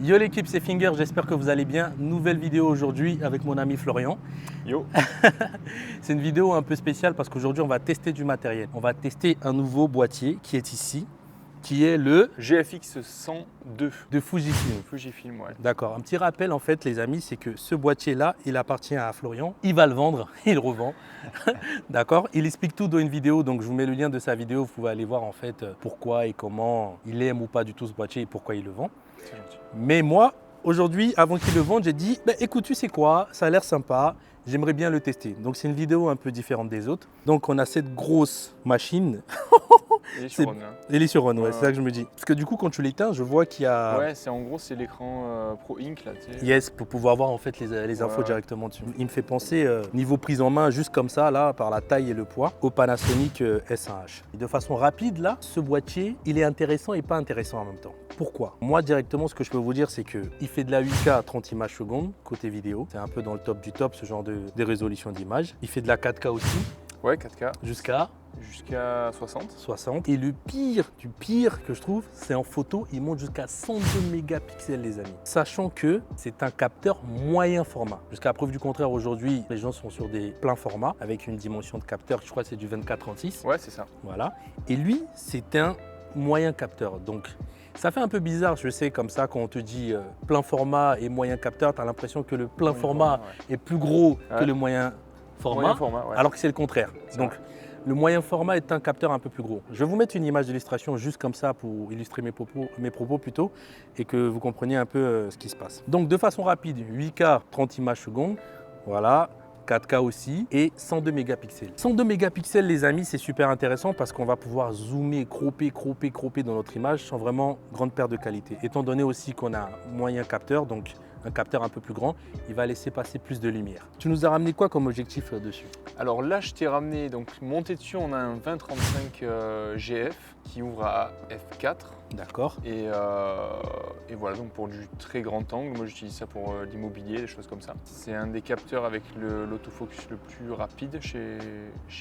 Yo l'équipe, c'est Finger, j'espère que vous allez bien. Nouvelle vidéo aujourd'hui avec mon ami Florian. Yo. C'est une vidéo un peu spéciale parce qu'aujourd'hui on va tester du matériel. On va tester un nouveau boîtier qui est ici, qui est le GFX 102 de Fujifilm. Fujifilm, ouais. D'accord, un petit rappel en fait les amis, c'est que ce boîtier là, il appartient à Florian. Il va le vendre, il le revend. D'accord, il explique tout dans une vidéo, donc je vous mets le lien de sa vidéo. Vous pouvez aller voir en fait pourquoi et comment il aime ou pas du tout ce boîtier et pourquoi il le vend. C'est gentil. Mais moi, aujourd'hui, avant qu'il le vende, j'ai dit écoute, tu sais quoi, ça a l'air sympa, j'aimerais bien le tester. Donc c'est une vidéo un peu différente des autres. Donc on a cette grosse machine. Il est sur Ron, hein. Elle est sur One, ouais, c'est ça que je me dis. Parce que du coup, quand tu l'éteins, je vois qu'il y a. Ouais, c'est en gros, c'est l'écran Pro Ink là. Tu sais. Yes, pour pouvoir voir en fait les infos Ouais. directement dessus. Il me fait penser, niveau prise en main, juste comme ça, là, par la taille et le poids, au Panasonic S1H. Et de façon rapide, là, ce boîtier, il est intéressant et pas intéressant en même temps. Pourquoi? Moi, directement, ce que je peux vous dire, c'est qu'il fait de la 8K à 30 images secondes, côté vidéo. C'est un peu dans le top du top, ce genre de résolution d'image. Il fait de la 4K aussi, Ouais, 4K. jusqu'à 60. 60. Et le pire du pire que je trouve, c'est en photo, il monte jusqu'à 102 mégapixels, les amis. Sachant que c'est un capteur moyen format. Jusqu'à preuve du contraire, aujourd'hui, les gens sont sur des pleins formats avec une dimension de capteur, je crois que c'est du 24-36. Ouais, c'est ça. Voilà. Et lui, c'est un moyen capteur. Donc, ça fait un peu bizarre, je sais, comme ça, quand on te dit plein format et moyen capteur, tu as l'impression que le plein Moyen format ouais. est plus gros que Ouais. le moyen format, Moyen format, ouais. alors que c'est le contraire. C'est Donc, vrai. le moyen format est un capteur un peu plus gros. Je vais vous mettre une image d'illustration juste comme ça pour illustrer mes propos plutôt et que vous compreniez un peu ce qui se passe. Donc de façon rapide, 8K 30 images secondes, voilà, 4K aussi et 102 mégapixels. 102 mégapixels les amis, c'est super intéressant parce qu'on va pouvoir zoomer, cropper dans notre image sans vraiment grande perte de qualité. Étant donné aussi qu'on a un moyen capteur, donc un capteur un peu plus grand, il va laisser passer plus de lumière. Tu nous as ramené quoi comme objectif dessus? Alors là, je t'ai ramené, donc monté dessus, on a un 20-35 GF qui ouvre à f4. D'accord. Et voilà, donc pour du très grand angle, moi j'utilise ça pour l'immobilier, des choses comme ça. C'est un des capteurs avec l'autofocus le plus rapide chez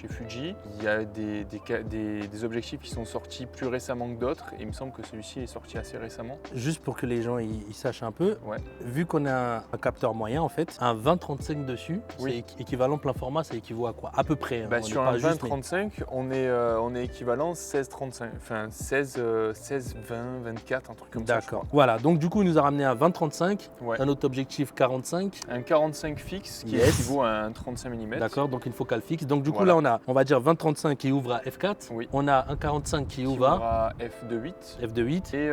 Fuji. Il y a des objectifs qui sont sortis plus récemment que d'autres et il me semble que celui-ci est sorti assez récemment. Juste pour que les gens ils sachent un peu, Ouais. vu qu'on a un capteur moyen en fait, un 20-35 dessus, Oui. c'est équivalent plein format, ça équivaut à quoi? À peu près. Hein, Bah, on sur n'est un pas juste, 20-35, on est équivalent 16-35, enfin 16-20, 24, un truc comme ça. je D'accord. crois. Voilà, donc du coup il nous a ramené un 20-35, Ouais. un autre objectif 45. Un 45 fixe qui Yes. équivaut à un 35 mm. D'accord, donc une focale fixe. Donc du coup Voilà. là on va dire 20-35 qui ouvre à f4, Oui. on a un 45 qui Qui ouvre à aura f2.8 f2.8. et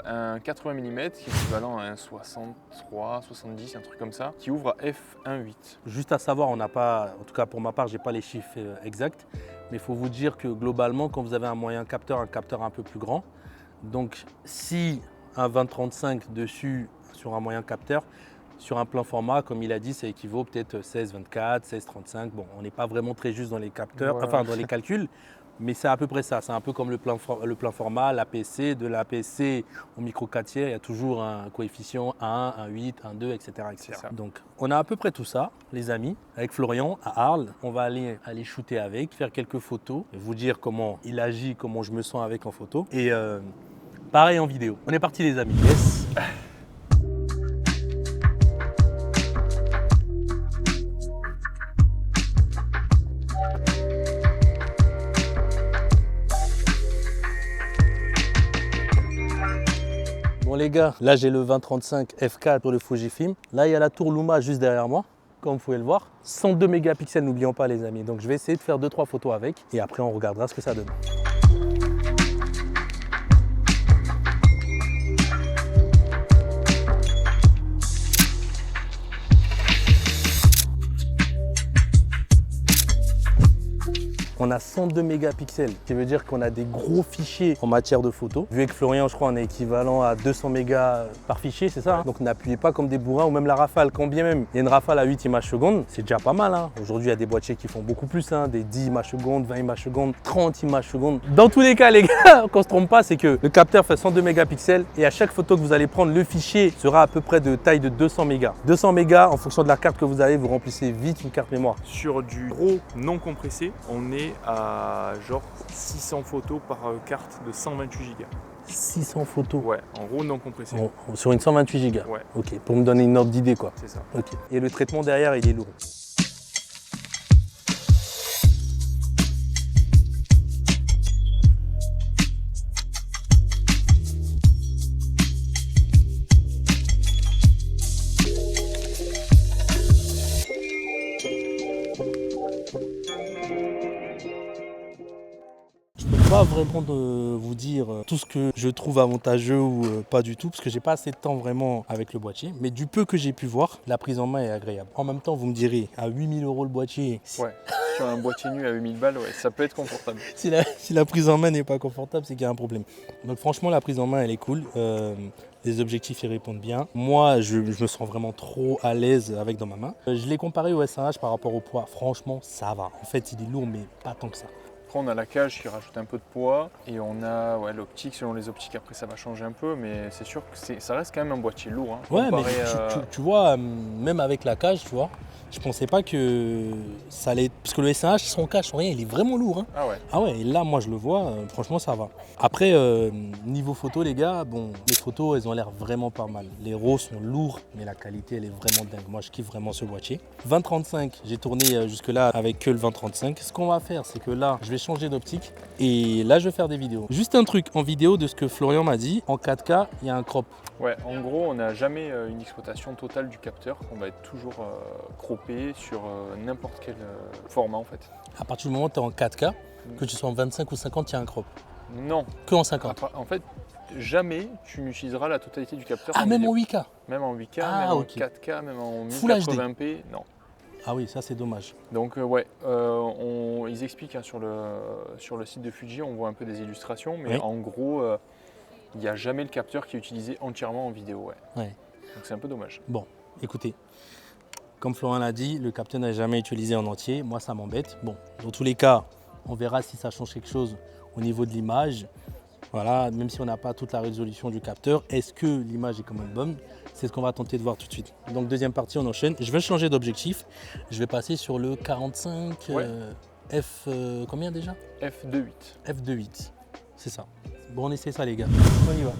un 80 mm qui est équivalent à un 63, 70, un truc comme ça, qui ouvre à f1.8. Juste à savoir, on n'a pas, en tout cas pour ma part, j'ai pas les chiffres exacts, mais il faut vous dire que globalement, quand vous avez un moyen capteur, un capteur un peu plus grand, donc si un 20-35 dessus sur un moyen capteur, sur un plein format, comme il a dit, ça équivaut peut-être 16-24, 16-35. Bon, on n'est pas vraiment très juste dans les capteurs, Voilà. enfin dans les calculs, mais c'est à peu près ça. C'est un peu comme le plein format, l'APC, de l'APC au micro 4 tiers, il y a toujours un coefficient 1, 1,8, 1,2, etc. C'est ça. Donc on a à peu près tout ça, les amis, avec Florian à Arles. On va aller shooter avec, faire quelques photos, vous dire comment il agit, comment je me sens avec en photo. Et pareil en vidéo. On est parti les amis. Yes. Bon les gars, là j'ai le 20-35 f4 pour le Fujifilm. Là il y a la tour Luma juste derrière moi, comme vous pouvez le voir. 102 mégapixels, n'oublions pas les amis. Donc je vais essayer de faire 2-3 photos avec et après on regardera ce que ça donne. On a 102 mégapixels, ce qui veut dire qu'on a des gros fichiers en matière de photos. Vu avec Florian, je crois, on est équivalent à 200 mégas par fichier, c'est ça hein? Donc n'appuyez pas comme des bourrins, ou même la rafale, quand bien même il y a une rafale à 8 images secondes, c'est déjà pas mal. Hein. Aujourd'hui, il y a des boîtiers qui font beaucoup plus, hein, des 10 images secondes, 20 images secondes, 30 images secondes. Dans tous les cas, les gars, qu'on ne se trompe pas, c'est que le capteur fait 102 mégapixels et à chaque photo que vous allez prendre, le fichier sera à peu près de taille de 200 mégas. 200 mégas, en fonction de la carte que vous avez, vous remplissez vite une carte mémoire. Sur du RAW non compressé, on est à genre 600 photos par carte de 128 Go. 600 photos. Ouais, en RAW non compressé. Bon, sur une 128 Go. Ouais, Ok, pour me donner une ordre d'idée quoi. c'est ça. Ok. Et le traitement derrière, il est lourd. Pas vraiment de vous dire tout ce que je trouve avantageux ou pas du tout, parce que j'ai pas assez de temps vraiment avec le boîtier. Mais du peu que j'ai pu voir, la prise en main est agréable. En même temps, vous me direz, à 8 000 € le boîtier, Ouais, sur un boîtier nu à 8000 balles, ouais, ça peut être confortable. si la prise en main n'est pas confortable, c'est qu'il y a un problème. Donc franchement, la prise en main, elle est cool. Les objectifs y répondent bien. Moi, je me sens vraiment trop à l'aise avec dans ma main. Je l'ai comparé au S1H par rapport au poids. Franchement, ça va. En fait, il est lourd, mais pas tant que ça. Après, on a la cage qui rajoute un peu de poids et on a l'optique. Selon les optiques, après, ça va changer un peu, mais c'est sûr que ça reste quand même un boîtier lourd. Hein, Ouais, mais comparé tu vois, même avec la cage, tu vois, je pensais pas que ça allait. Parce que le S1H, sans cage, sans rien, il est vraiment lourd. Hein. Ah ouais. Ah ouais, et là, moi, je le vois, franchement, ça va. Après, niveau photo, les gars, bon, les photos, elles ont l'air vraiment pas mal. Les RAW sont lourds, mais la qualité, elle est vraiment dingue. Moi, je kiffe vraiment ce boîtier. 20-35, j'ai tourné jusque-là avec que le 20-35. Ce qu'on va faire, c'est que là, je vais changer d'optique et là, je vais faire des vidéos. Juste un truc en vidéo de ce que Florian m'a dit. En 4K, il y a un crop. Ouais, en gros, on n'a jamais une exploitation totale du capteur. On va être toujours croppé sur n'importe quel format en fait. À partir du moment où tu es en 4K, que tu sois en 25 ou 50, il y a un crop. Non. Que en 50. En fait, jamais tu n'utiliseras la totalité du capteur. Ah, même en 8K. Même en 8K, Ah, même ok. en 4K, même en Full HD. 1080p, non. Ah oui, ça c'est dommage. Donc ils expliquent hein, sur le site de Fuji, on voit un peu des illustrations, mais Oui. en gros, il n'y a jamais le capteur qui est utilisé entièrement en vidéo. Ouais. Ouais. Donc c'est un peu dommage. Bon, écoutez, comme Florian l'a dit, le capteur n'est jamais utilisé en entier. Moi, ça m'embête. Bon, dans tous les cas, on verra si ça change quelque chose au niveau de l'image. Voilà, même si on n'a pas toute la résolution du capteur, est-ce que l'image est quand même bonne? C'est ce qu'on va tenter de voir tout de suite. Donc deuxième partie, on enchaîne. Je vais changer d'objectif. Je vais passer sur le 45 Ouais. F combien déjà? F2.8. F2.8. C'est ça. Bon, on essaie ça les gars. On y va.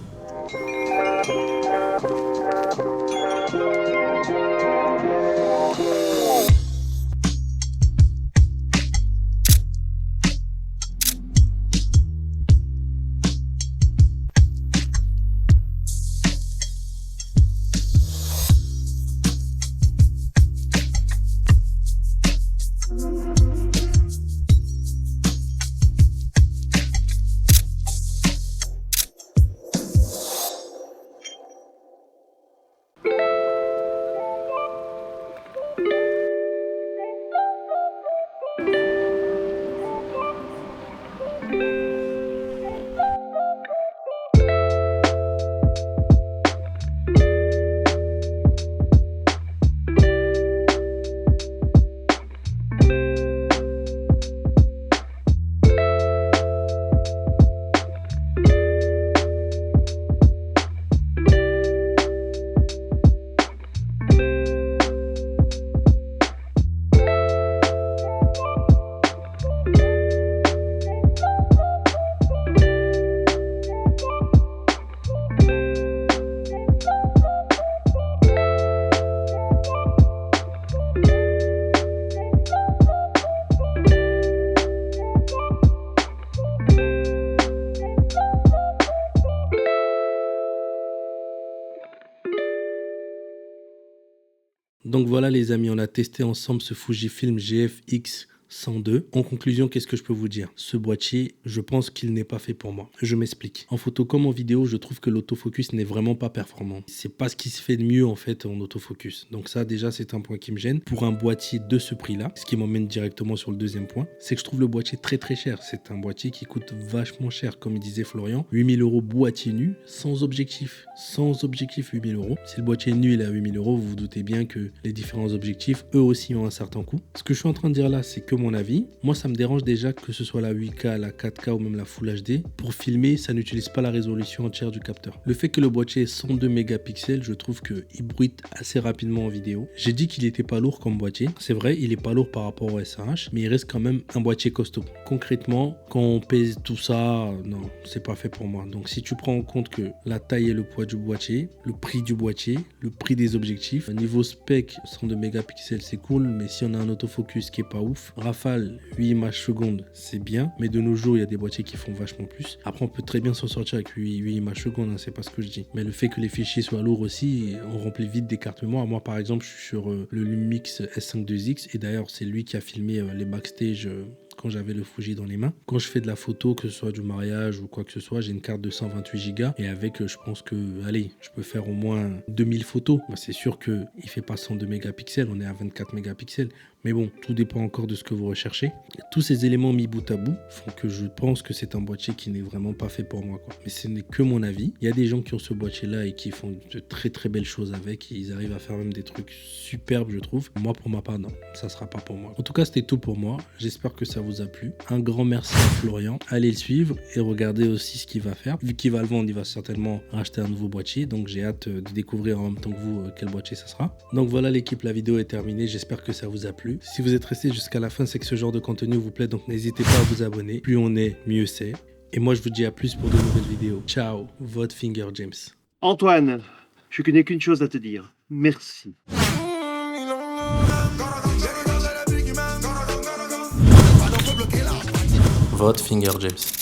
Donc voilà les amis, on a testé ensemble ce Fujifilm GFX 102. En conclusion, qu'est-ce que je peux vous dire? Ce boîtier, je pense qu'il n'est pas fait pour moi. Je m'explique. En photo comme en vidéo, je trouve que l'autofocus n'est vraiment pas performant. C'est pas ce qui se fait de mieux en fait en autofocus. Donc ça déjà c'est un point qui me gêne. Pour un boîtier de ce prix-là, ce qui m'emmène directement sur le deuxième point, c'est que je trouve le boîtier très très cher. C'est un boîtier qui coûte vachement cher, comme il disait Florian. 8 000 € boîtier nu, sans objectif. Sans objectif 8 000 €. Si le boîtier nu il est à 8 000 €, vous vous doutez bien que les différents objectifs, eux aussi ont un certain coût. Ce que je suis en train de dire là, c'est que mon avis. Moi, ça me dérange déjà que ce soit la 8K, la 4K ou même la Full HD. Pour filmer, ça n'utilise pas la résolution entière du capteur. Le fait que le boîtier ait 102 mégapixels, je trouve qu'il bruite assez rapidement en vidéo. J'ai dit qu'il n'était pas lourd comme boîtier. C'est vrai, il n'est pas lourd par rapport au SRH, mais il reste quand même un boîtier costaud. Concrètement, quand on pèse tout ça, non, c'est pas fait pour moi. Donc si tu prends en compte que la taille et le poids du boîtier, le prix du boîtier, le prix des objectifs, niveau spec, 102 mégapixels c'est cool, mais si on a un autofocus qui est pas ouf, rafale 8 images secondes, c'est bien, mais de nos jours il y a des boîtiers qui font vachement plus. Après on peut très bien s'en sortir avec 8 images secondes, hein, c'est pas ce que je dis. Mais le fait que les fichiers soient lourds aussi, on remplit vite des cartes mémoire. Moi par exemple, je suis sur le Lumix S5 2X et d'ailleurs c'est lui qui a filmé les backstage quand j'avais le Fuji dans les mains. Quand je fais de la photo, que ce soit du mariage ou quoi que ce soit, j'ai une carte de 128 Go et avec, je pense que, allez, je peux faire au moins 2000 photos. Bah, c'est sûr qu'il ne fait pas 102 mégapixels, on est à 24 mégapixels. Mais bon, tout dépend encore de ce que vous recherchez. Tous ces éléments mis bout à bout font que je pense que c'est un boîtier qui n'est vraiment pas fait pour moi, quoi. Mais ce n'est que mon avis. Il y a des gens qui ont ce boîtier-là et qui font de très très belles choses avec. Ils arrivent à faire même des trucs superbes, je trouve. Moi, pour ma part, non, ça ne sera pas pour moi. En tout cas, c'était tout pour moi. J'espère que ça vous a plu. Un grand merci à Florian. Allez le suivre et regardez aussi ce qu'il va faire. Vu qu'il va le vendre, il va certainement racheter un nouveau boîtier. Donc j'ai hâte de découvrir en même temps que vous quel boîtier ça sera. Donc voilà l'équipe, la vidéo est terminée. J'espère que ça vous a plu. Si vous êtes resté jusqu'à la fin, c'est que ce genre de contenu vous plaît, donc n'hésitez pas à vous abonner. Plus on est, mieux c'est. Et moi, je vous dis à plus pour de nouvelles vidéos. Ciao, votre Finger James. Antoine, je n'ai qu'une chose à te dire. Merci. Votre Finger James.